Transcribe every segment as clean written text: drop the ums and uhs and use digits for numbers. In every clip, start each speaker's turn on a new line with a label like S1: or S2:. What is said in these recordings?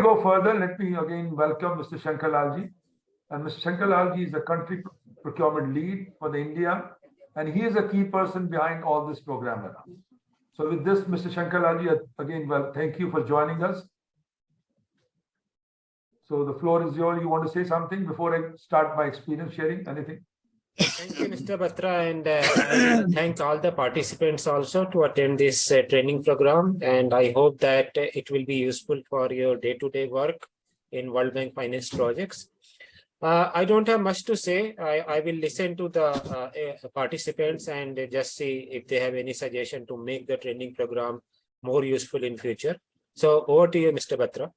S1: Go further, let me again welcome Mr. Shankarlalji. And Mr. Shankarlalji is the country procurement lead for the India, and he is a key person behind all this program. So with this, Mr. Shankarlalji, again, well, thank you for joining us. So the floor is yours. You want to say something before I start my experience sharing? Anything?
S2: Thank you, Mr. Batra, and I thank all the participants also to attend this training program. And I hope that it will be useful for your day-to-day work in World Bank finance projects. I don't have much to say. I will listen to the participants and just see if they have any suggestion to make the training program more useful in future. So over to you, Mr. Batra.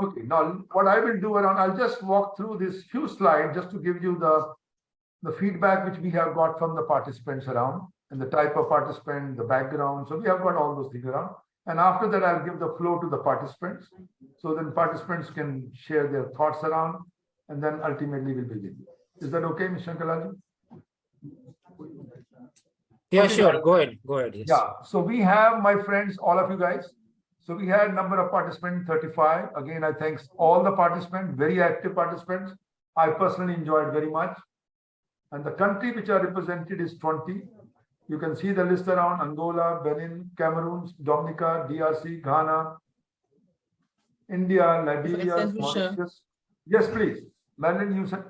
S1: Okay, now what I will do I'll just walk through this few slides just to give you the feedback which we have got from the participants around, and the type of participant, the background. So we have got all those things around. And after that, I'll give the floor to the participants. So then participants can share their thoughts around, and then ultimately we'll begin. Is that okay, Mr. Shankarlalji?
S2: Yeah,
S1: okay,
S2: sure. Go ahead. Go ahead. Yes.
S1: Yeah. So we have, my friends, all of you guys. So we had number of participants, 35. Again, I thank all the participants, very active participants. I personally enjoyed very much. And the country which are represented is 20. You can see the list around: Angola, Benin, Cameroon, Dominica, DRC, Ghana, India, Liberia, Mauritius. Yes, please. Madeline, you said.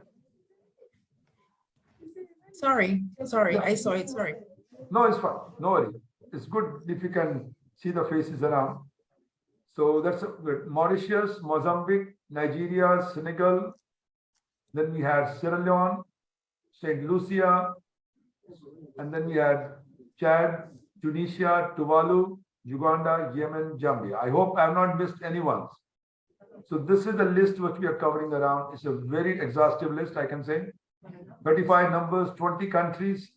S3: Sorry,
S1: Yeah.
S3: I saw it, sorry.
S1: No, it's fine. No worry. It's good if you can see the faces around. So that's good. Mauritius, Mozambique, Nigeria, Senegal. Then we had Sierra Leone, St. Lucia, and then we had Chad, Tunisia, Tuvalu, Uganda, Yemen, Zambia. I hope I have not missed anyone. So this is the list which we are covering around. It's a very exhaustive list, I can say. 35 numbers, 20 countries,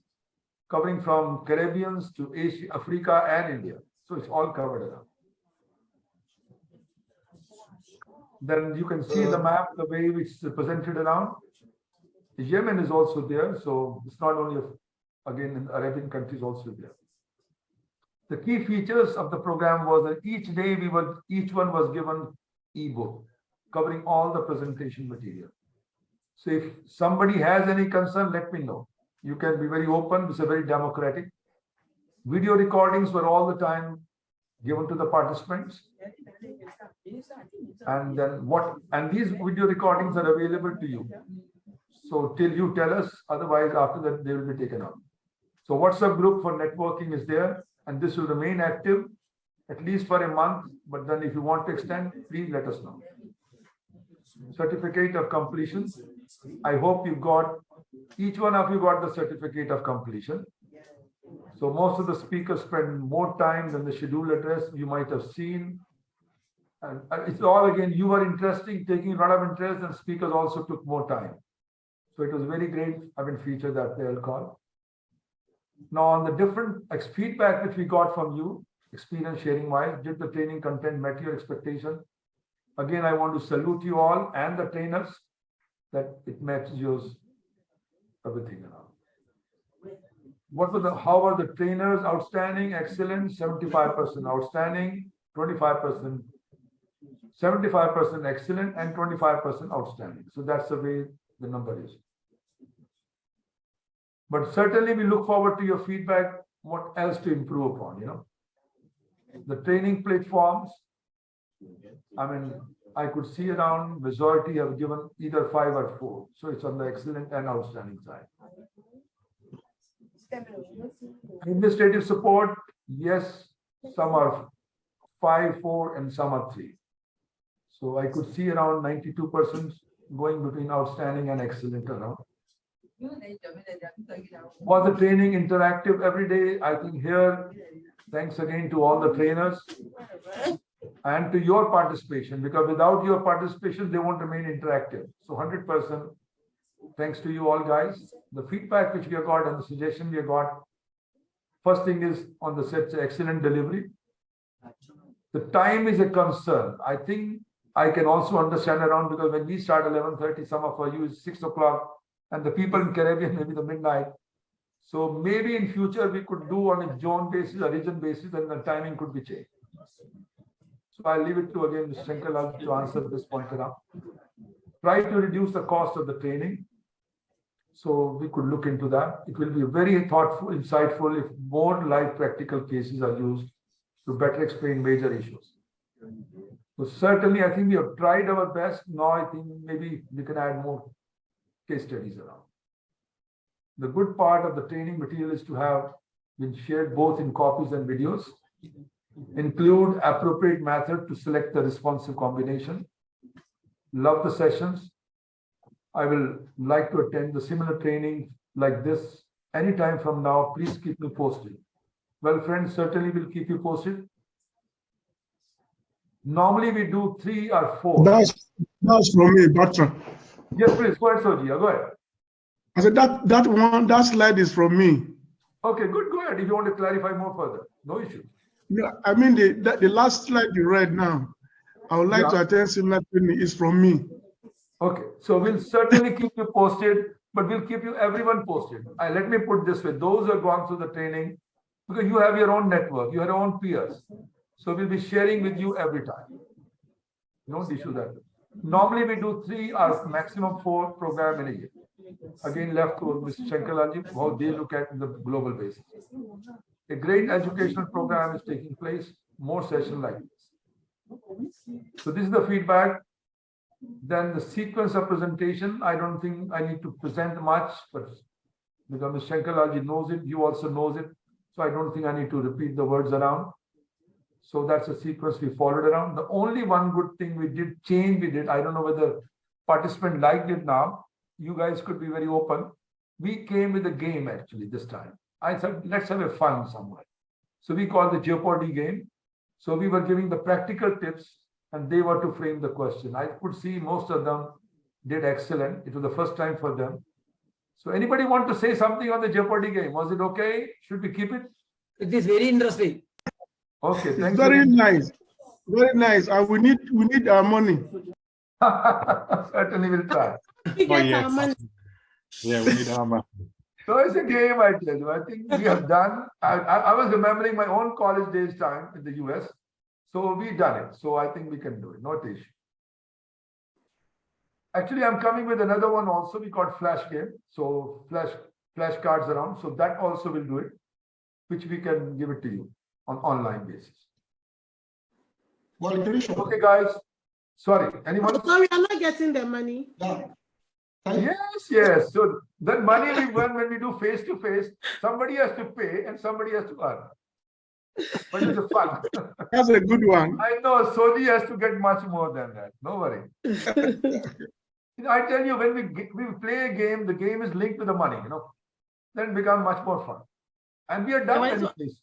S1: covering from Caribbeans to Asia, Africa, and India. So it's all covered around. Then you can see the map, the way it's presented around. Yemen is also there, so it's not only again in Arabian countries also there. The key features of the program was that each day each one was given ebook covering all the presentation material. So if somebody has any concern, let me know. You can be very open. It's a very democratic. Video recordings were all the time given to the participants. And then these video recordings are available to you. So till you tell us, otherwise after that they will be taken out. So WhatsApp group for networking is there, and this will remain active at least for a month. But then if you want to extend, please let us know. Certificate of completion. I hope each one of you got the certificate of completion. So most of the speakers spend more time than the scheduled address you might have seen. And it's all, again, you were taking a lot of interest, and speakers also took more time. So it was very great. I've been featured that they'll call. Now on the different feedback which we got from you, experience sharing wise, did the training content met your expectation? Again, I want to salute you all and the trainers that it met yours, everything around. How were the trainers? Outstanding, excellent, 75% outstanding, 25%, 75% excellent, and 25% outstanding. So that's the way the number is. But certainly we look forward to your feedback, what else to improve upon, The training platforms, I mean, I could see around majority have given either 5 or 4. So it's on the excellent and outstanding side. Administrative support, yes, some are 5, 4, and some are 3. So I could see around 92% going between outstanding and excellent around. Was the training interactive every day? I think here, thanks again to all the trainers and to your participation, because without your participation, they won't remain interactive. So 100% thanks to you all guys. The feedback which we have got and the suggestion we have got, first thing is on the set, excellent delivery. The time is a concern. I think I can also understand around, because when we start 11:30, some of you is 6 o'clock, and the people in Caribbean maybe the midnight. So maybe in future we could do on a zone basis, a region basis, and the timing could be changed. So I'll leave it to again Mr. Shankar to answer this point around. Try to reduce the cost of the training. So we could look into that. It will be very thoughtful, insightful if more live practical cases are used to better explain major issues. So certainly, I think we have tried our best. Now I think maybe we can add more case studies around. The good part of the training material is to have been shared both in copies and videos. Include appropriate method to select the responsive combination. Love the sessions. I will like to attend the similar training like this anytime from now. Please keep me posted. Well, friends, certainly will keep you posted. Normally we do 3 or 4.
S3: That's from me, Batra.
S1: Yes, please go ahead, Soji. Go ahead.
S3: I said that slide is from me.
S1: Okay, good. Go ahead. If you want to clarify more further, no issue.
S3: Yeah, I mean the last slide you read now. I would like to attend similar training is from me.
S1: Okay, so we'll certainly keep you posted, but we'll keep you everyone posted. Let me put this way: those who have gone through the training, because you have your own network, you have your own peers. So we'll be sharing with you every time. No issue that. Normally we do 3 or maximum 4 program in a year. Again, left to Mr. Shankarji, how they look at the global basis. A great educational program is taking place, more sessions like this. So this is the feedback. Then the sequence of presentation, I don't think I need to present much, but because Mr. Shankarji knows it, you also knows it. So I don't think I need to repeat the words around. So that's a sequence we followed around. The only one good thing we did, I don't know whether participant liked it now. You guys could be very open. We came with a game actually this time. I said, let's have a fun somewhere. So we called the Jeopardy game. So we were giving the practical tips and they were to frame the question. I could see most of them did excellent. It was the first time for them. So anybody want to say something on the Jeopardy game? Was it okay? Should we keep it?
S4: It is very interesting.
S1: Okay, thank
S3: Very
S1: you.
S3: nice. Very nice. And we need our money.
S1: Certainly we'll try.
S5: We get our money.
S6: Yeah, we need our money.
S1: So it's a game, I tell you. I think we have done. I was remembering my own college days time in the US. So we done it. So I think we can do it. Not issue. Actually, I'm coming with another one also. We called flash game. So flash cards around. So that also will do it, which we can give it to you on online basis.
S7: Well,
S1: okay, guys. Sorry, anyone?
S5: So we are not getting the money.
S7: Yeah.
S1: Yes. So that money we won when we do face to face, somebody has to pay and somebody has to earn. But it's a fun.
S3: That's a good one.
S1: I know Soji has to get much more than that. No worry. I tell you, when we play a game, the game is linked to the money, then it becomes much more fun. And we are done many places.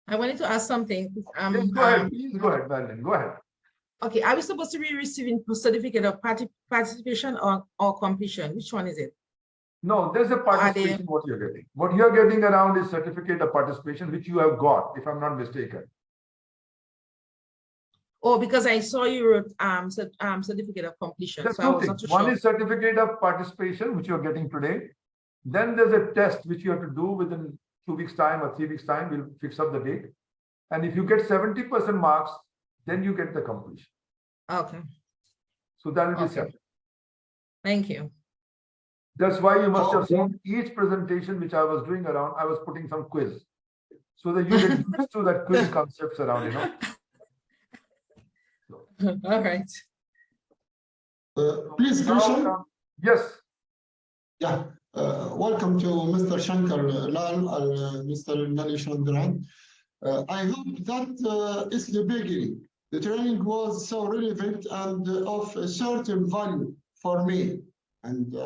S8: I wanted to ask something.
S1: Yes, go ahead. Please go ahead, Madeline. Go ahead.
S8: Okay, are we supposed to be receiving a certificate of participation or completion? Which one is it?
S1: No, there's a participation what you're getting. What you're getting around is certificate of participation, which you have got, if I'm not mistaken.
S8: Oh, because I saw you wrote certificate of completion.
S1: There's
S8: So I was not too
S1: One
S8: sure.
S1: is certificate of participation, which you're getting today. Then there's a test which you have to do within 2 weeks time or 3 weeks time. We'll fix up the date. And if you get 70% marks, then you get the completion.
S8: Okay.
S1: So that will be
S8: Okay.
S1: set.
S8: Thank you.
S1: That's why you must have seen each presentation which I was doing around, I was putting some quiz. So that you get used to that quiz concepts around,
S8: All right.
S7: Please, Krishan.
S1: Yes.
S7: Yeah. Welcome to Mr. Shankar Lal and Mr. Nali Chandran. I hope that is the beginning. The training was so relevant and of a certain value for me. And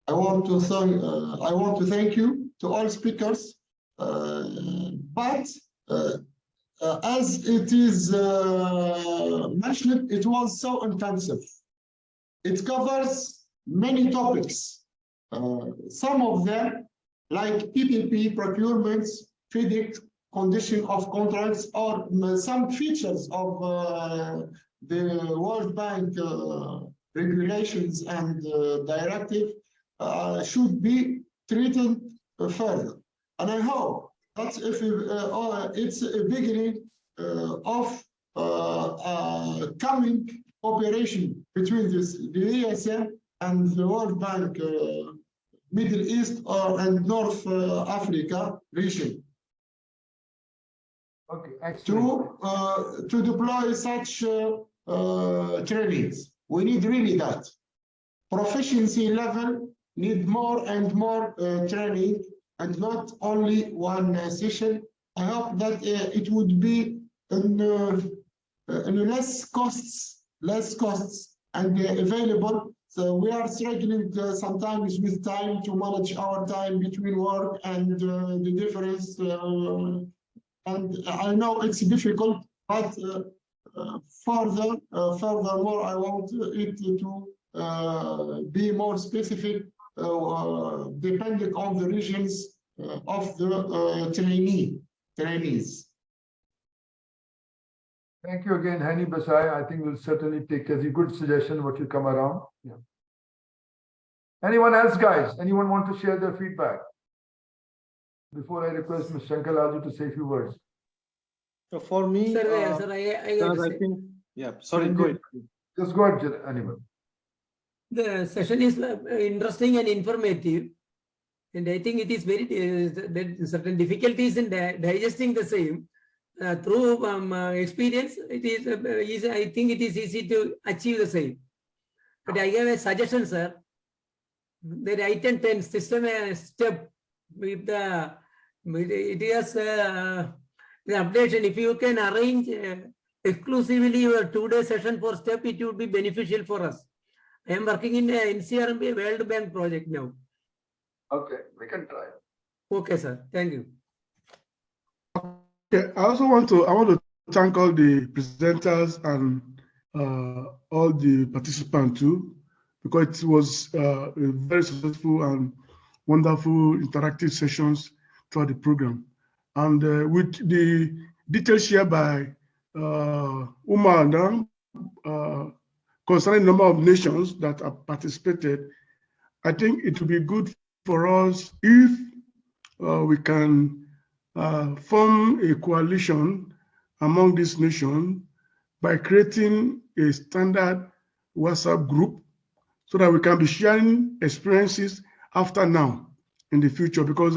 S7: I want to thank you to all speakers. But as it is mentioned, it was so intensive. It covers many topics. Some of them, like PPP, procurements, FIDIC, condition of contracts, or some features of the World Bank regulations and directive should be treated further. And I hope that if it's a beginning of coming cooperation between the ESM and the World Bank Middle East and North Africa region
S1: Okay, excellent.
S7: to deploy such trainings. We need really that. Proficiency level need more and more training and not only one session. I hope that it would be in less costs and available. So we are struggling sometimes with time to manage our time between work and the difference. And I know it's difficult, but furthermore, I want it to be more specific, depending on the regions of the trainees.
S1: Thank you again, Hani Basai. I think we'll certainly take as a good suggestion what will come around. Yeah. Anyone else, guys? Anyone want to share their feedback? Before I request Ms. Shankar Laju to say a few words.
S6: So for me,
S4: Sir, I got to
S6: I
S4: say,
S6: think, yeah, sorry, go ahead.
S1: Just go ahead, Animal.
S4: the session is interesting and informative. And I think it is very, there are certain difficulties in digesting the same. Through experience, it is I think it is easy to achieve the same. But I have a suggestion, sir. The item 10 system step with the it is the updation. If you can arrange exclusively your 2-day session for step, it would be beneficial for us. I am working in a NCRMB World Bank project now.
S1: Okay, we can try.
S4: Okay, sir. Thank you.
S3: Okay, I want to thank all the presenters and all the participants too, because it was a very successful and wonderful interactive sessions throughout the program. And with the details shared by Umar concerning the number of nations that have participated, I think it would be good for us if we can form a coalition among these nations by creating a standard WhatsApp group so that we can be sharing experiences after now in the future, because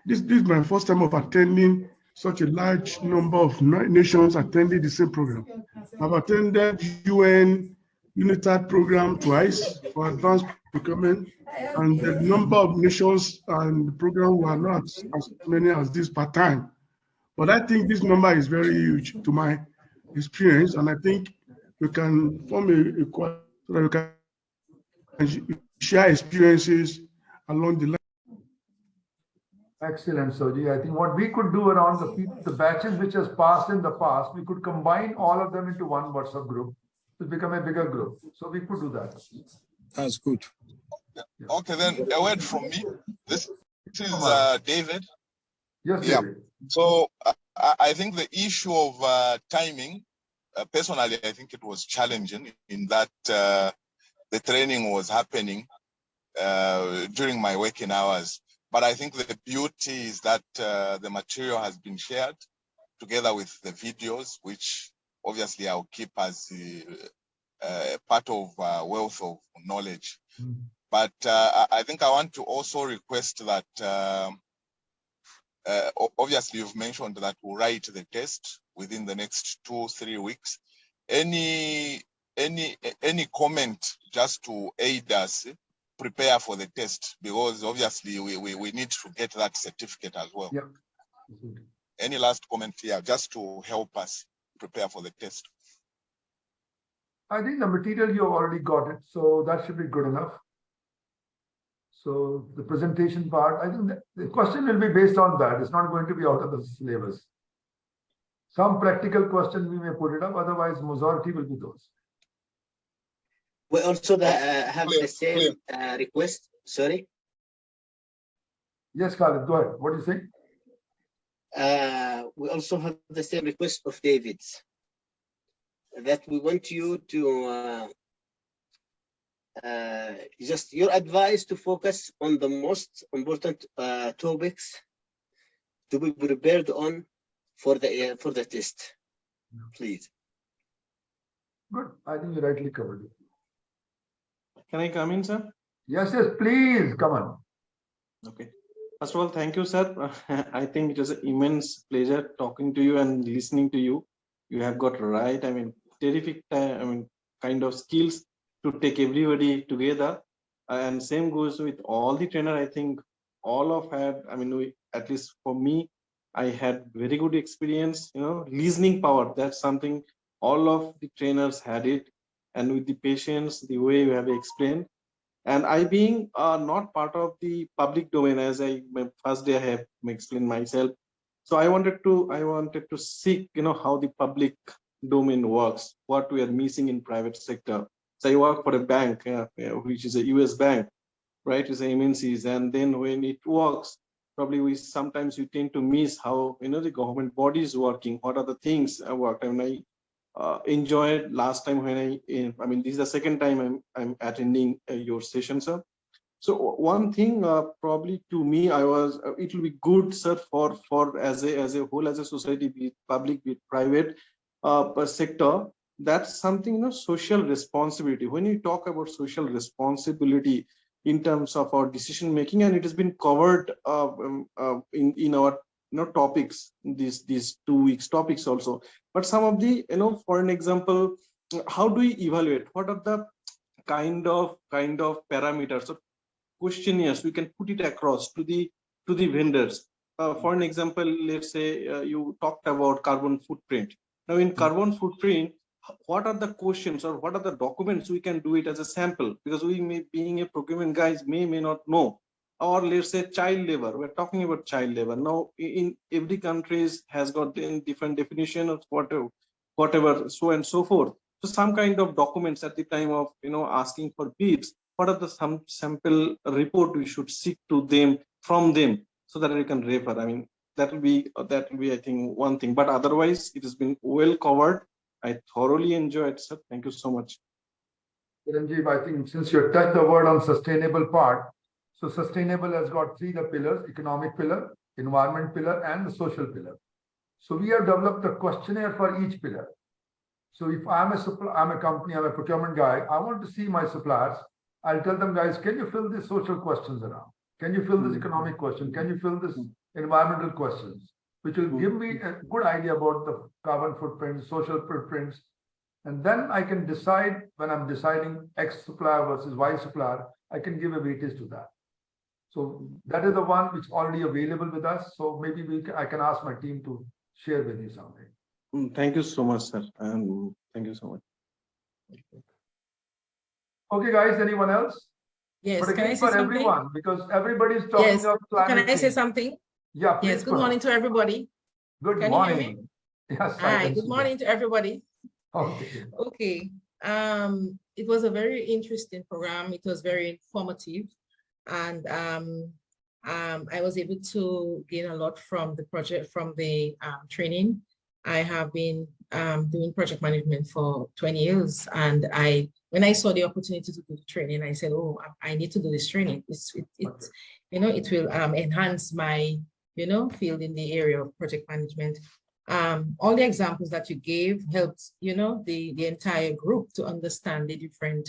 S3: this is my first time of attending such a large number of nations attending the same program. I've attended UN UNITAD program twice for advanced procurement, and the number of nations and the program were not as many as this per time. But I think this number is very huge to my experience, and I think we can form a so that we can share experiences along the line.
S1: Excellent, Soji. I think what we could do around the batches which has passed in the past, we could combine all of them into one WhatsApp group to become a bigger group. So we could do that.
S6: That's good.
S9: Okay, then a word from me. This is David.
S1: Yes,
S9: Yeah.
S1: David.
S9: So I think the issue of timing, personally, I think it was challenging in that the training was happening during my working hours. But I think the beauty is that the material has been shared together with the videos, which obviously I'll keep as part of wealth of knowledge. But I think I want to also request that obviously you've mentioned that we'll write the test within the next 2-3 weeks. Any comment just to aid us prepare for the test, because obviously we need to get that certificate as well.
S1: Yeah.
S9: Any last comment here just to help us prepare for the test?
S1: I think the material you have already got it, so that should be good enough. So the presentation part, I think the question will be based on that. It's not going to be out of the syllabus. Some practical questions we may put it up, otherwise majority will be those.
S10: We also have the same request. Sorry.
S1: Yes, Khalid, go ahead. What do you think?
S10: We also have the same request of David's, that we want you to just your advice to focus on the most important topics to be prepared on for the test, please.
S1: Good. I think you rightly covered it.
S6: Can I come in, sir?
S1: Yes, yes, please come on.
S6: Okay. First of all, thank you, sir. I think it was an immense pleasure talking to you and listening to you. You have got right. I mean, terrific. Kind of skills to take everybody together. And same goes with all the trainer. I think all of had. I mean, at least for me, I had very good experience. Listening power. That's something all of the trainers had it, and with the patience, the way you have explained. And I being not part of the public domain, as my first day I have explained myself. So I wanted to seek, how the public domain works, what we are missing in private sector. So I work for a bank, which is a US bank, right? It's a MNCs, and then when it works, probably we sometimes tend to miss how the government body is working. What are the things I worked? And I enjoyed last time when I mean, this is the second time I'm attending your session, sir. So one thing, probably to me, it will be good, sir, for as a whole, as a society, be it public, be it private sector. That's something, social responsibility. When you talk about social responsibility in terms of our decision making, and it has been covered in our topics, these 2 weeks topics also. But some of the, for an example, how do we evaluate? What are the kind of parameters or questionnaires we can put it across to the vendors? For an example, let's say you talked about carbon footprint. Now in carbon footprint, what are the questions or what are the documents we can do it as a sample? Because we may, being a procurement guys, may not know. Or let's say child labor, we're talking about child labor. Now in every countries has got different definition of whatever, so and so forth. So some kind of documents at the time of asking for bids, what are the some sample report we should seek to them from them, so that we can refer. I mean, that will be I think one thing, but otherwise it has been well covered. I thoroughly enjoyed, sir. Thank you so much.
S1: Ranjeev, I think since you touched the word on sustainable part, so sustainable has got three the pillars: economic pillar, environment pillar, and the social pillar. So we have developed a questionnaire for each pillar. So if I'm a company, I'm a procurement guy, I want to see my suppliers. I'll tell them, guys, can you fill these social questions around? Can you fill this economic question? Can you fill this environmental questions? Which will give me a good idea about the carbon footprint, social footprints. And then I can decide, when I'm deciding X supplier versus Y supplier, I can give a weightage to that. So that is the one which is already available with us. So maybe I can ask my team to share with you something.
S6: Thank you so much, sir. And thank you so much.
S1: Okay, guys, anyone else?
S8: Yes,
S1: but
S8: can I
S1: again,
S8: say
S1: for
S8: something?
S1: everyone, because everybody is talking
S8: Yes,
S1: of climate
S8: can I say
S1: change.
S8: something?
S1: Yeah, please.
S8: Yes, good morning to everybody.
S1: Good
S8: Can
S1: morning.
S8: you hear me?
S1: Yes,
S8: Hi, good morning to everybody.
S1: Okay.
S8: Okay. It was a very interesting program. It was very informative. And I was able to gain a lot from the project, from the training. I have been doing project management for 20 years. And when I saw the opportunity to do the training, I said, oh, I need to do this training. It will enhance my, field in the area of project management. All the examples that you gave helped, the entire group to understand the different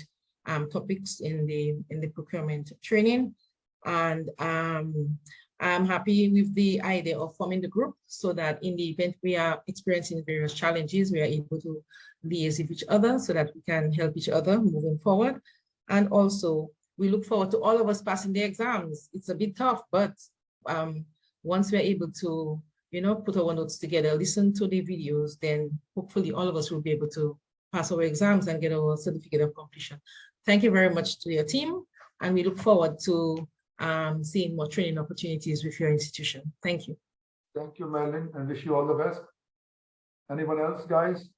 S8: topics in the procurement training. And I'm happy with the idea of forming the group so that in the event we are experiencing various challenges, we are able to liaise with each other so that we can help each other moving forward. And also, we look forward to all of us passing the exams. It's a bit tough, but once we're able to, put our notes together, listen to the videos, then hopefully all of us will be able to pass our exams and get our certificate of completion. Thank you very much to your team. And we look forward to seeing more training opportunities with your institution. Thank you.
S1: Thank you, Madeline, and wish you all the best. Anyone else, guys?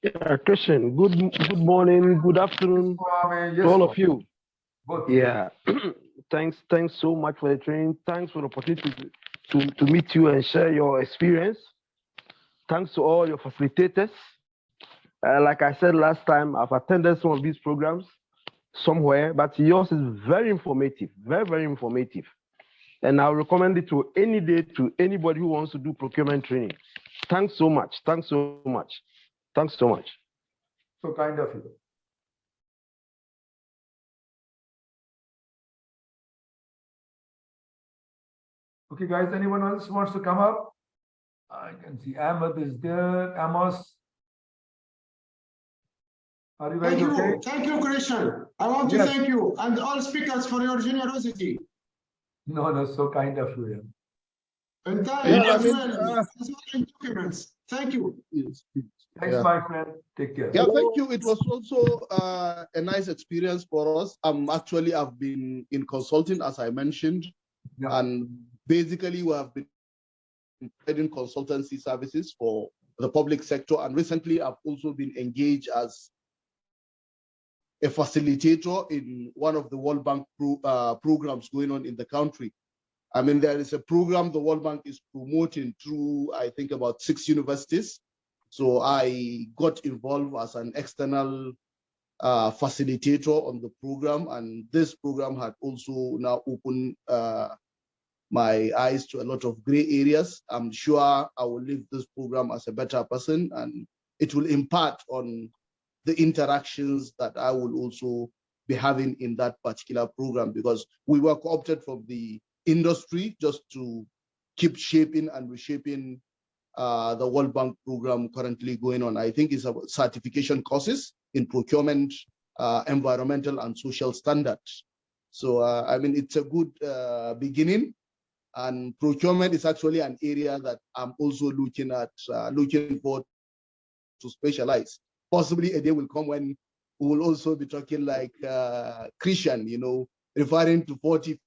S11: Yeah, Christian, good morning, good afternoon
S1: Yes,
S11: to all of you.
S1: Both.
S11: Yeah, thanks so much for the training. Thanks for the opportunity to meet you and share your experience. Thanks to all your facilitators. Like I said last time, I've attended some of these programs somewhere, but yours is very informative, very, very informative. And I'll recommend it to any day to anybody who wants to do procurement training. Thanks so much. Thanks so much. Thanks so much.
S1: So kind of you. Okay, guys, anyone else wants to come up? I can see Ahmed is there. Amos. Are you guys okay?
S7: Thank you, Christian. I want to thank you and all speakers for your generosity.
S1: No, so kind of you.
S7: And time as well in documents. Thank you.
S1: Thanks, my friend. Take care.
S12: Yeah, thank you. It was also a nice experience for us. Actually, I've been in consulting, as I mentioned, and basically we have been providing consultancy services for the public sector. And recently, I've also been engaged as a facilitator in one of the World Bank programs going on in the country. I mean, there is a program the World Bank is promoting through, I think, about 6 universities. So I got involved as an external facilitator on the program. And this program had also now opened my eyes to a lot of gray areas. I'm sure I will leave this program as a better person, and it will impact on the interactions that I will also be having in that particular program, because we were co-opted from the industry just to keep shaping and reshaping the World Bank program currently going on. I think it's about certification courses in procurement, environmental and social standards. So, I mean, it's a good beginning, and procurement is actually an area that I'm also looking at, looking forward to specialize. Possibly a day will come when we will also be talking like Christian, you know, referring to 40,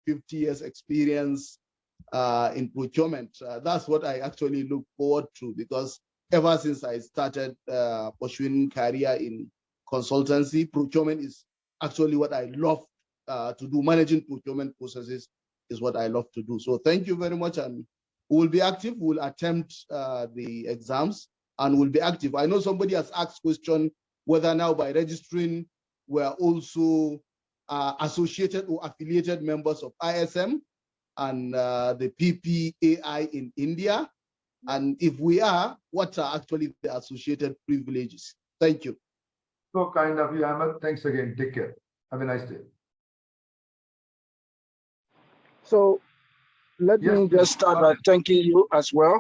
S12: 50 years experience in procurement. That's what I actually look forward to, because ever since I started pursuing career in consultancy, procurement is actually what I love to do. Managing procurement processes is what I love to do. So thank you very much, and we will be active. We'll attempt the exams and we'll be active. I know somebody has asked question whether now by registering we're also associated or affiliated members of ISM and the PPAI in India. And if we are, what are actually the associated privileges? Thank you.
S1: So kind of you, Ahmed. Thanks again. Take care. Have a nice day.
S13: So let me just start by thanking you as well.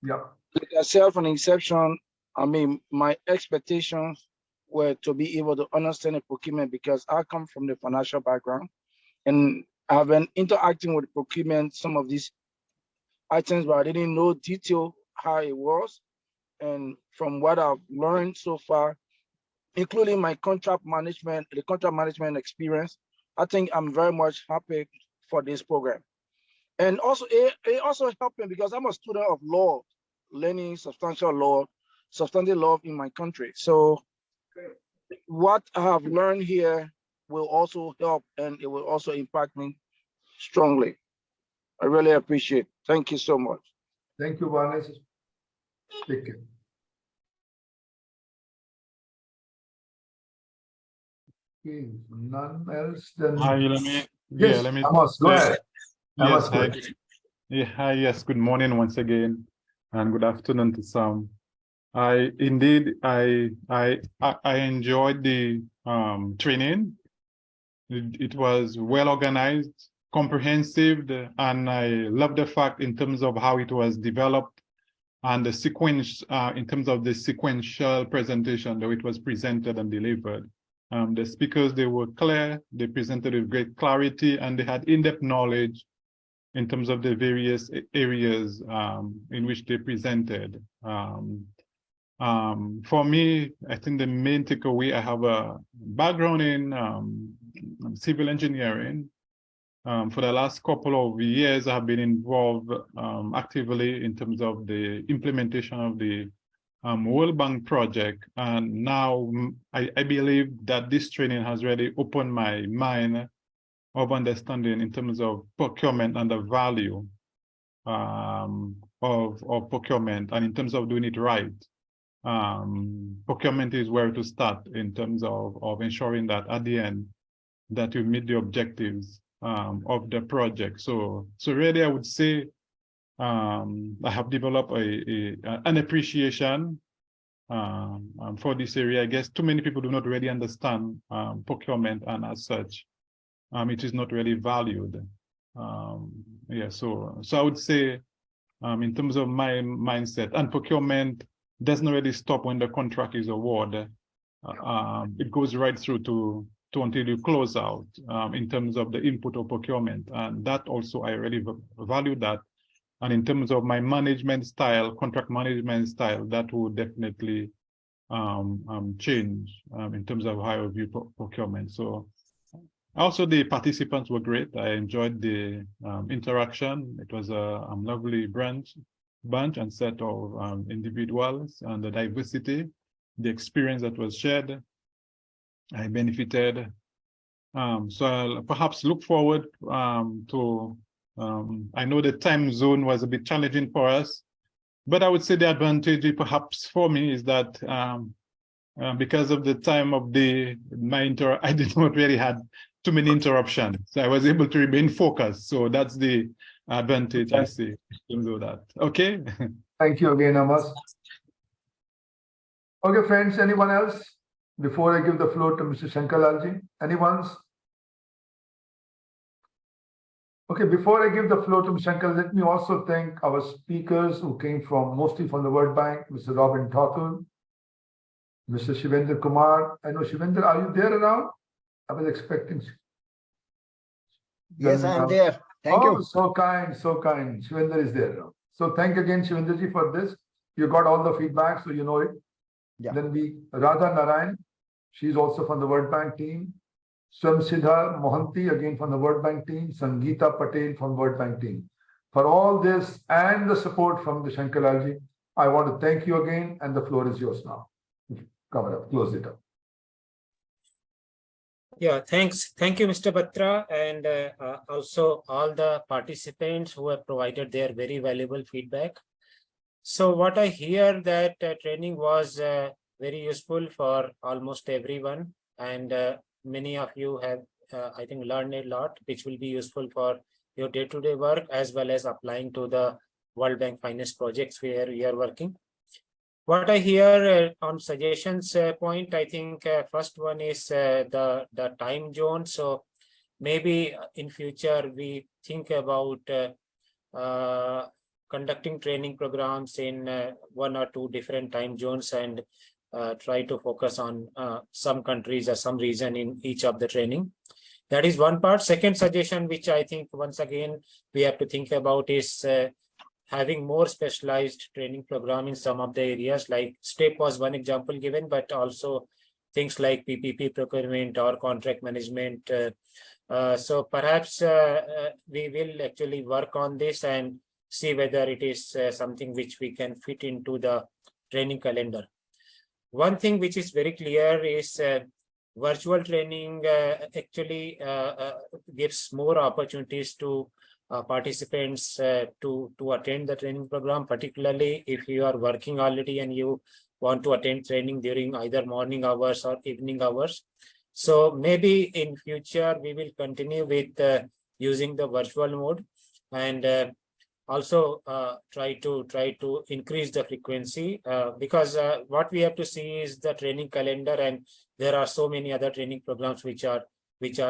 S1: Yeah.
S13: Like yourself, an exception. I mean, my expectations were to be able to understand the procurement, because I come from the financial background and I've been interacting with procurement, some of these items, but I didn't know detail how it was. And from what I've learned so far, including my contract management, the contract management experience, I think I'm very much happy for this program. And also, it also helped me because I'm a student of law, learning substantive law in my country. So what I have learned here will also help, and it will also impact me strongly. I really appreciate it. Thank you so much.
S1: Thank you, Vanes. Take care. Okay, none else then.
S14: Hi, let me,
S1: yes,
S14: let me
S1: Amos, go ahead.
S14: Yes,
S1: Amos, go
S14: hi.
S1: ahead.
S14: Yeah, hi, yes, good morning once again, and good afternoon to some. I enjoyed the training. It was well organized, comprehensive, and I love the fact in terms of how it was developed and the sequence, in terms of the sequential presentation, though it was presented and delivered. The speakers, they were clear, they presented with great clarity, and they had in-depth knowledge in terms of the various areas in which they presented. For me, I think the main takeaway, I have a background in civil engineering. For the last couple of years, I have been involved actively in terms of the implementation of the World Bank project. And now I believe that this training has really opened my mind of understanding in terms of procurement and the value of procurement, and in terms of doing it right. Procurement is where to start in terms of ensuring that at the end that you meet the objectives of the project. So really, I would say I have developed an appreciation for this area. I guess too many people do not really understand procurement, and as such, it is not really valued. Yeah, so I would say, in terms of my mindset, and procurement doesn't really stop when the contract is awarded. It goes right through to until you close out, in terms of the input of procurement, and that also I really value that. And in terms of my management style, contract management style, that will definitely change in terms of how I view procurement. So also the participants were great. I enjoyed the interaction. It was a lovely bunch and set of individuals, and the diversity, the experience that was shared, I benefited. So I'll perhaps look forward to, I know the time zone was a bit challenging for us, but I would say the advantage perhaps for me is that because of the time of I did not really had too many interruptions. So I was able to remain focused. So that's the advantage I see in terms of that. Okay.
S1: Thank you again, Amos. Okay, friends, anyone else? Before I give the floor to Mr. Shankarlalji, anyone's? Okay, before I give the floor to Mr. Shankar, let me also thank our speakers who came mostly from the World Bank, Mr. Robin Thakur, Mr. Shivendra Kumar. I know, Shivendra, are you there around? I was expecting.
S10: Yes, I am there. Thank you.
S1: So kind, so kind. Shivendra is there now. So thank again, Shivendraji, for this. You got all the feedback, so you know it.
S10: Yeah.
S1: Then Radha Narayan, she's also from the World Bank team. Swamsidha Mohanty, again from the World Bank team. Sangeeta Patel from World Bank team. For all this and the support from the Shankarlalji, I want to thank you again, and the floor is yours now. Cover up, close it up.
S2: Yeah, thanks. Thank you, Mr. Batra, and also all the participants who have provided their very valuable feedback. So what I hear that training was very useful for almost everyone, and many of you have, I think, learned a lot, which will be useful for your day-to-day work as well as applying to the World Bank finance projects where we are working. What I hear on suggestions point, I think first one is the time zone. So maybe in future we think about conducting training programs in 1 or 2 different time zones, and try to focus on some countries or some region in each of the training. That is one part. Second suggestion, which I think once again we have to think about, is having more specialized training program in some of the areas, like STEP was one example given, but also things like PPP procurement or contract management. So perhaps we will actually work on this and see whether it is something which we can fit into the training calendar. One thing which is very clear is virtual training actually gives more opportunities to participants to attend the training program, particularly if you are working already and you want to attend training during either morning hours or evening hours. So maybe in future we will continue with using the virtual mode, and also try to increase the frequency, because what we have to see is the training calendar, and there are so many other training programs which are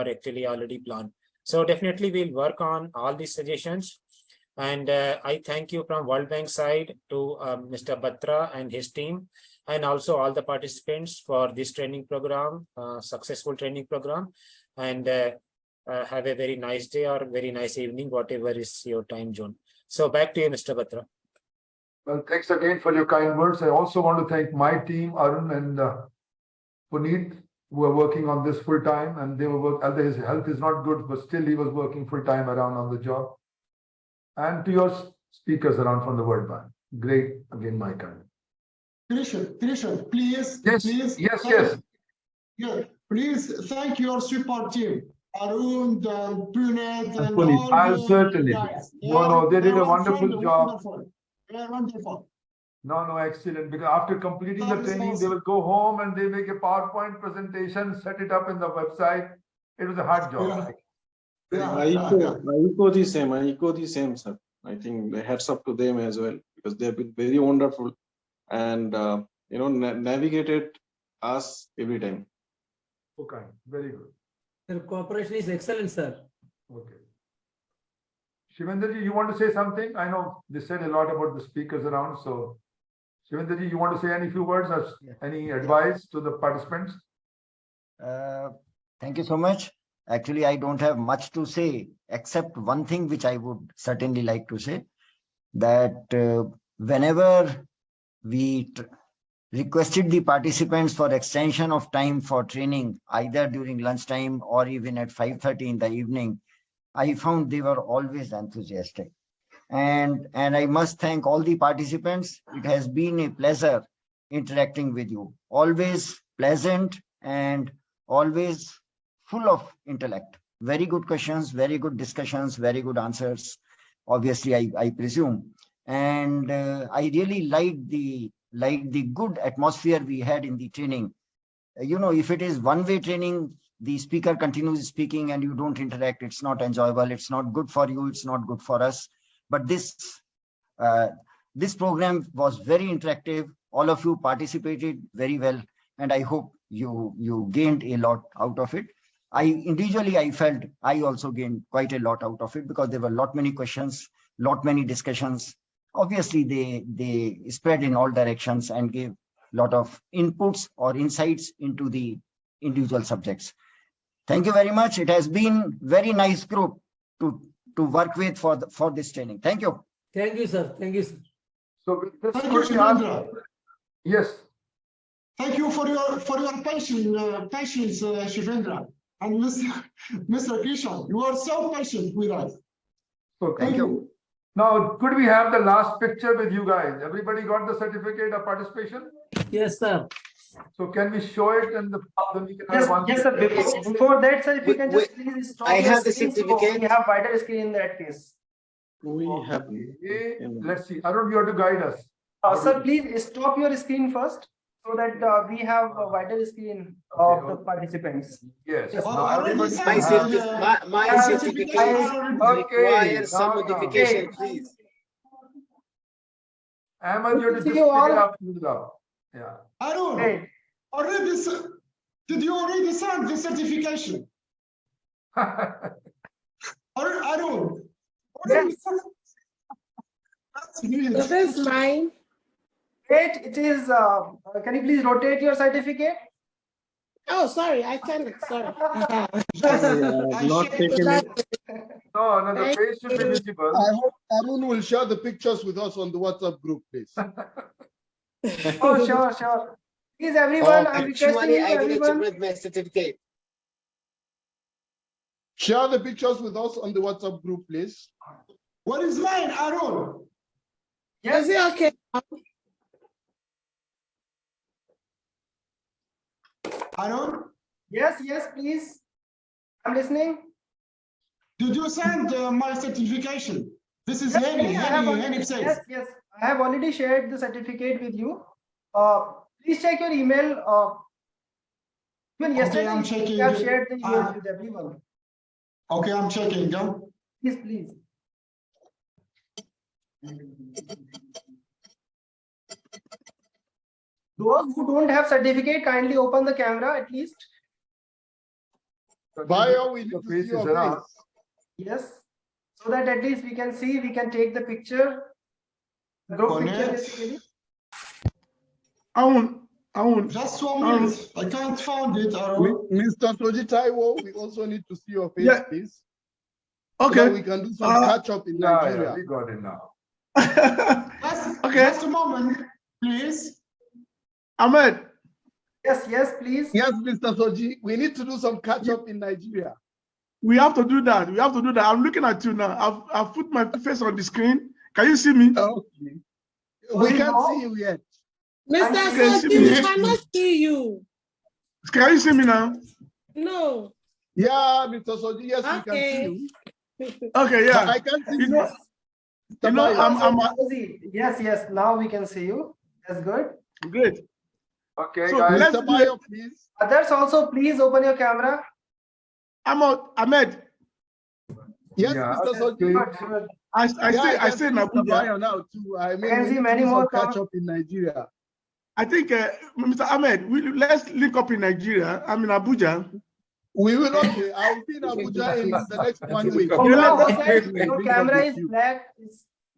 S2: actually already planned. So definitely we'll work on all these suggestions, and I thank you from World Bank side to Mr. Batra and his team, and also all the participants for this training program, successful training program, and have a very nice day or very nice evening, whatever is your time zone. So back to you, Mr. Batra.
S1: Well, thanks again for your kind words. I also want to thank my team, Arun and Puneet, who are working on this full time, and they were his health is not good, but still he was working full time around on the job. And to your speakers around from the World Bank, great again, my kind.
S7: Krishan, please.
S1: Yes,
S7: please,
S1: yes.
S7: Yeah, please thank your support team, Arun, Puneet, and
S1: Puneet,
S7: all
S1: I'll certainly.
S7: guys.
S1: No, they did a wonderful job.
S7: Wonderful. They're wonderful.
S1: No, excellent. Because after completing the training, they will go home and they make a PowerPoint presentation, set it up in the website. It was a hard job.
S7: Yeah.
S6: I echo the same. I echo the same, sir. I think the heads up to them as well, because they have been very wonderful and navigated us every time.
S1: Okay, very good.
S4: Their cooperation is excellent, sir.
S1: Okay. Shivendraji, you want to say something? I know they said a lot about the speakers around, so Shivendraji, you want to say any few words or any advice to the participants?
S15: Thank you so much. Actually, I don't have much to say, except one thing which I would certainly like to say, that whenever we requested the participants for extension of time for training, either during lunchtime or even at 5:30 in the evening, I found they were always enthusiastic. And I must thank all the participants. It has been a pleasure interacting with you. Always pleasant and always full of intellect. Very good questions, very good discussions, very good answers. Obviously, I presume. And I really liked the good atmosphere we had in the training. If it is one-way training, the speaker continues speaking and you don't interact, it's not enjoyable, it's not good for you, it's not good for us. But this program was very interactive. All of you participated very well, and I hope you gained a lot out of it. I felt I also gained quite a lot out of it, because there were many questions, many discussions. Obviously, they spread in all directions and gave lot of inputs or insights into the individual subjects. Thank you very much. It has been very nice group to work with for this training. Thank you.
S4: Thank you, sir. Thank you, sir.
S1: So with this,
S7: Thank you, Shivendra.
S1: yes.
S7: Thank you for your patience, Shivendra. And Mr. Kishan, you are so patient with us.
S1: So
S15: Thank you.
S1: Now, could we have the last picture with you guys? Everybody got the certificate of participation?
S4: Yes, sir.
S1: So can we show it and then we can have one?
S16: Yes, sir. Before that, sir, if you can just please stop
S10: I
S16: your
S10: have the
S16: screen, so
S10: certificate.
S16: we have wider screen in that case.
S6: We have.
S1: Let's see. Arun, you have to guide us.
S16: Sir, please stop your screen first, so that we have a wider screen of the participants.
S1: Yes.
S10: My certificate requires some modification, please.
S1: Ahmed, you have to just pick it up. Yeah.
S7: Arun, did you already send the certification? Arun.
S5: So that's mine.
S16: Wait, it is. Can you please rotate your certificate?
S5: Oh, sorry, I can't. Sorry.
S6: Not taken it.
S1: No, the face should be visible.
S12: I hope Arun will share the pictures with us on the WhatsApp group, please.
S16: Oh, sure. Please, everyone, I'm requesting
S10: Actually,
S16: you,
S10: I didn't
S16: everyone.
S10: print my certificate.
S12: Share the pictures with us on the WhatsApp group, please.
S7: What is mine, Arun?
S16: Yes.
S5: Is it okay?
S7: Arun?
S16: Yes, please. I'm listening.
S7: Did you send my certification? This is
S16: Yes,
S7: Henny says.
S16: Yes. I have already shared the certificate with you. Please check your email. Even yesterday,
S7: I'm checking.
S16: I have shared the email with everyone.
S7: Okay, I'm checking.
S16: Please. Those who don't have certificate, kindly open the camera at least.
S12: Bio, we need to see your face.
S16: Yes, so that at least we can see, we can take the picture. Group picture basically.
S7: Just 1 minute. I can't find it, Arun.
S12: Mr. Soji Taiwo, we also need to see your face,
S3: Yeah.
S12: please.
S3: Okay.
S12: So that we can do some catch up in Nigeria.
S1: Yeah, we got it now.
S7: Just a moment, please.
S3: Ahmed.
S16: Yes, please.
S12: Yes, Mr. Soji, we need to do some catch up in Nigeria.
S3: We have to do that. I'm looking at you now. I've put my face on the screen. Can you see me?
S12: Okay. We can't see you yet.
S5: Mr. Soji, we cannot see you.
S3: Can you see me now?
S5: No.
S12: Yeah, Mr. Soji, yes, we can see you.
S3: Okay, yeah.
S12: But I can't see you.
S16: Yes, now we can see you. That's good.
S3: Great.
S1: Okay,
S3: So
S1: guys.
S3: let's do it.
S12: Please.
S16: Others also, please open your camera.
S3: Ahmed,
S12: Yes,
S1: Yeah,
S12: Mr. Soji.
S1: okay.
S3: I
S12: I
S3: say
S12: see
S3: in
S12: Mr.
S3: Abuja.
S12: Bayo now too. I mean,
S16: can
S12: we
S16: see
S12: need to
S16: many
S12: do some
S16: more
S12: catch up in Nigeria.
S3: I think, Mr. Ahmed, let's link up in Nigeria. I'm in Abuja.
S12: We will okay. I will be in Abuja in the next 1 week.
S16: Umrah,
S3: Yeah,
S16: who said your camera is black?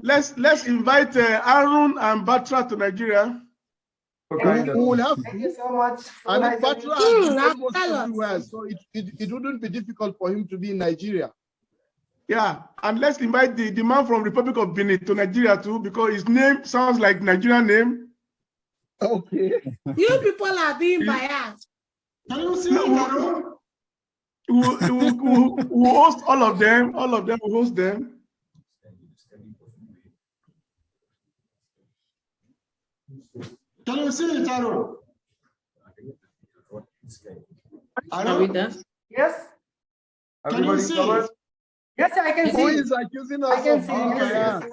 S3: let's invite Aaron and Batra to Nigeria.
S16: Thank
S12: We
S16: you.
S12: will have
S16: Thank you so much. So
S12: I mean,
S16: nice of you.
S12: Batra has been almost everywhere, so it wouldn't be difficult for him to be in Nigeria.
S3: Yeah, and let's invite the man from Republic of Benin to Nigeria too, because his name sounds like Nigerian name.
S12: Okay.
S5: You people are being biased.
S7: Can you see it,
S3: We'll host all of them. All of them will host them.
S7: Can you see it, Aaron?
S4: Are we done?
S16: Yes.
S7: Can you see it?
S16: Yes, I can
S12: Who
S16: see.
S12: is accusing
S16: I
S12: us
S16: can
S12: of
S16: see.
S12: being biased?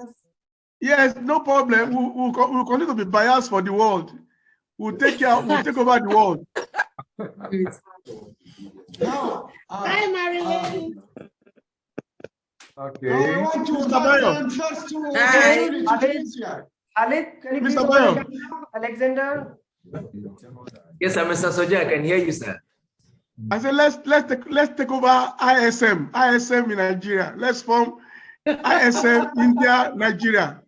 S3: Yes, no problem. We'll continue to be biased for the world. We'll take over the world.
S7: Now,
S5: Hi, Marilyn.
S1: Okay.
S7: I want to invite them first to Tunisia.
S16: Khalid, can you please
S3: Mr.
S16: open
S3: Bayo.
S16: the camera? Alexander.
S17: Yes, sir, Mr. Soja, I can hear you, sir.
S3: I said let's take over ISM in Nigeria. Let's form ISM-INDIA Nigeria.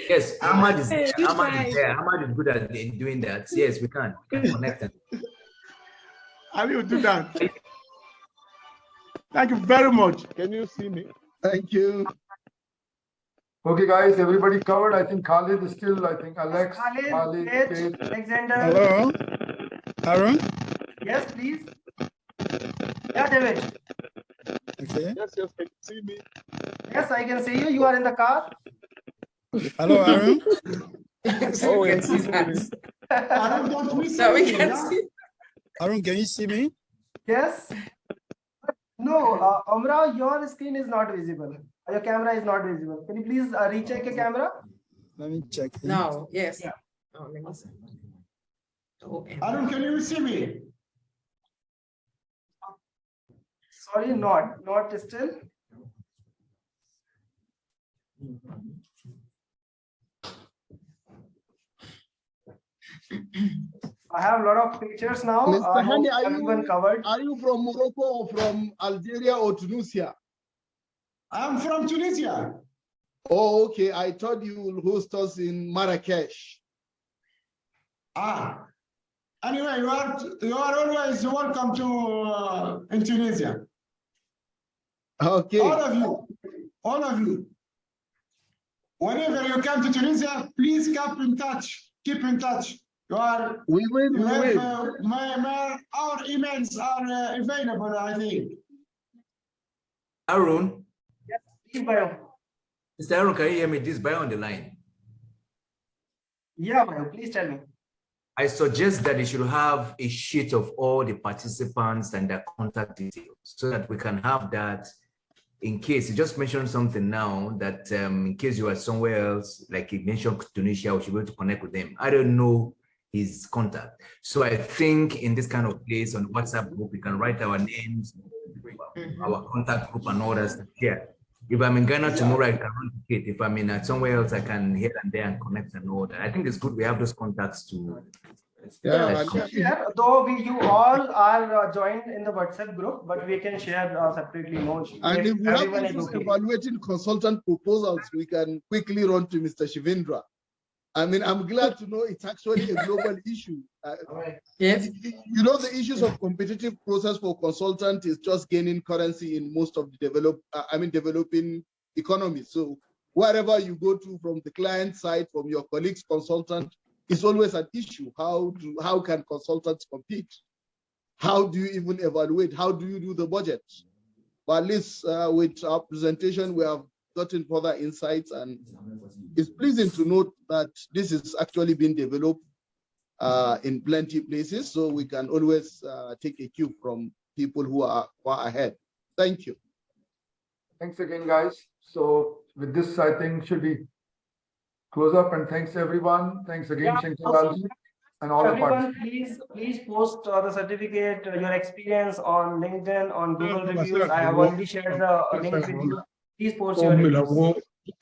S17: Yes, Ahmad is there.
S5: Hey, you
S17: Ahmad
S5: guys.
S17: is there. Ahmad is good at doing that. Yes, we can connect them.
S3: I will do that. Thank you very much.
S12: Can you see me? Thank you.
S1: Okay, guys, everybody covered. I think Khalid is still, I think Alex,
S16: Khalid,
S1: Faith.
S16: Alexander.
S18: Hello, Aaron.
S16: Yes, please. Yeah, David.
S18: Okay.
S12: Yes, can you see me?
S16: Yes, I can see you. You are in the car.
S18: Hello, Aaron.
S12: Oh, yes.
S7: Aaron, don't miss
S4: So we
S7: anything,
S4: can
S7: huh?
S4: see.
S18: Aaron, can you see me?
S16: Yes. No, Umrah, your screen is not visible. Your camera is not visible. Can you please recheck your camera?
S18: Let me check.
S4: No, yes.
S16: Yeah.
S4: Oh, let me see. Oh,
S7: Aaron, can you see me?
S16: Sorry, not still. I have a lot of pictures now.
S12: Mr. Hani,
S16: everyone covered.
S12: Are you from Morocco or from Algeria or Tunisia?
S7: I'm from Tunisia.
S12: Oh, okay. I thought you will host us in Marrakesh.
S7: Anyway, you are always welcome to in Tunisia.
S12: Okay.
S7: All of you. Whenever you come to Tunisia, please keep in touch. Keep in touch. Our emails are available, I think.
S17: Aaron.
S16: Yes, please, Bayo.
S17: Mr. Aaron, can you hear me? This is Bayo on the line.
S16: Yeah, Bayo, please tell me.
S17: I suggest that you should have a sheet of all the participants and their contact details so that we can have that in case you just mentioned something now that in case you are somewhere else, like you mentioned Tunisia, we should be able to connect with them. I don't know his contact. So I think in this kind of place on WhatsApp group, we can write our names, our contact group and all that stuff here. If I'm in Ghana tomorrow, I can replicate. If I'm in somewhere else, I can here and there and connect and all that. I think it's good we have those contacts to.
S16: Though you all are joined in the WhatsApp group, but we can share separately notes.
S12: And if we have
S16: everyone is
S12: issues
S16: okay.
S12: evaluating consultant proposals, we can quickly run to Mr. Shivendra. I mean, I'm glad to know it's actually a global issue.
S4: Yes.
S12: You know, the issues of competitive process for consultant is just gaining currency in most of the developing economies. So wherever you go to from the client side, from your colleagues consultant, it's always an issue. How can consultants compete? How do you even evaluate? How do you do the budget? But at least with our presentation, we have gotten further insights, and it's pleasing to note that this is actually being developed in plenty places, so we can always take a cue from people who are far ahead. Thank you.
S1: Thanks again, guys. So with this, I think should be close up, and thanks everyone. Thanks again, Shankar and all the
S16: Everyone,
S1: participants.
S16: please post the certificate, your experience on LinkedIn, on Google reviews. I have already shared the link with you. Please post
S3: O
S16: your
S3: mila
S16: reviews.
S3: wo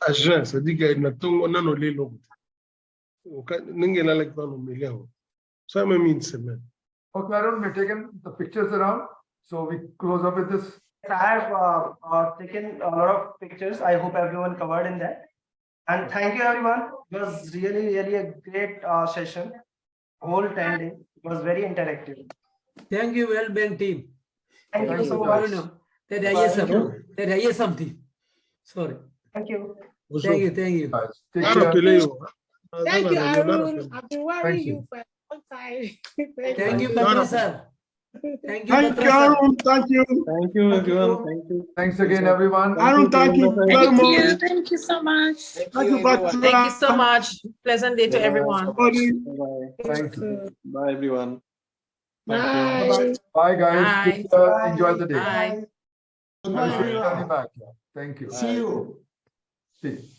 S3: agence diga na tungo na no lelo. O ka ningela like no mileo. So I mean semen.
S1: Okay, Arun, we've taken the pictures around. So we close up with this.
S16: I have taken a lot of pictures. I hope everyone covered in that. And thank you, everyone. It was really a great session. Whole 10 days. It was very interactive.
S4: Thank you, well done, team.
S16: Thank you so
S4: No,
S16: much.
S4: no, that
S16: Thank you.
S4: ISM team. Sorry.
S16: Thank you.
S4: Thank you, thank you.
S1: Guys, take
S3: Ara
S1: care.
S3: peleo.
S5: Thank you, Arun. I've been worrying
S1: Thank you.
S5: you for a long time.
S4: Thank you,
S3: Batra
S4: Batra sir. Thank you,
S3: Thank
S4: Batra
S3: you,
S4: sir.
S3: Arun. Thank you.
S6: Thank you, everyone. Thank you.
S1: Thanks again, everyone.
S3: Arun, thank you very
S5: Thank
S3: much.
S5: you. Thank you so much.
S3: Thank you, Batra.
S8: Thank you so much. Pleasant day to everyone.
S3: Everybody.
S6: Bye-bye.
S1: Thank you.
S6: Bye, everyone.
S5: Bye.
S1: Bye, guys.
S8: Bye.
S1: Take care. Enjoy the day.
S8: Bye.
S7: Goodbye,
S1: Have a safe journey
S7: everyone.
S1: back. Thank you.
S7: See you.
S1: See you.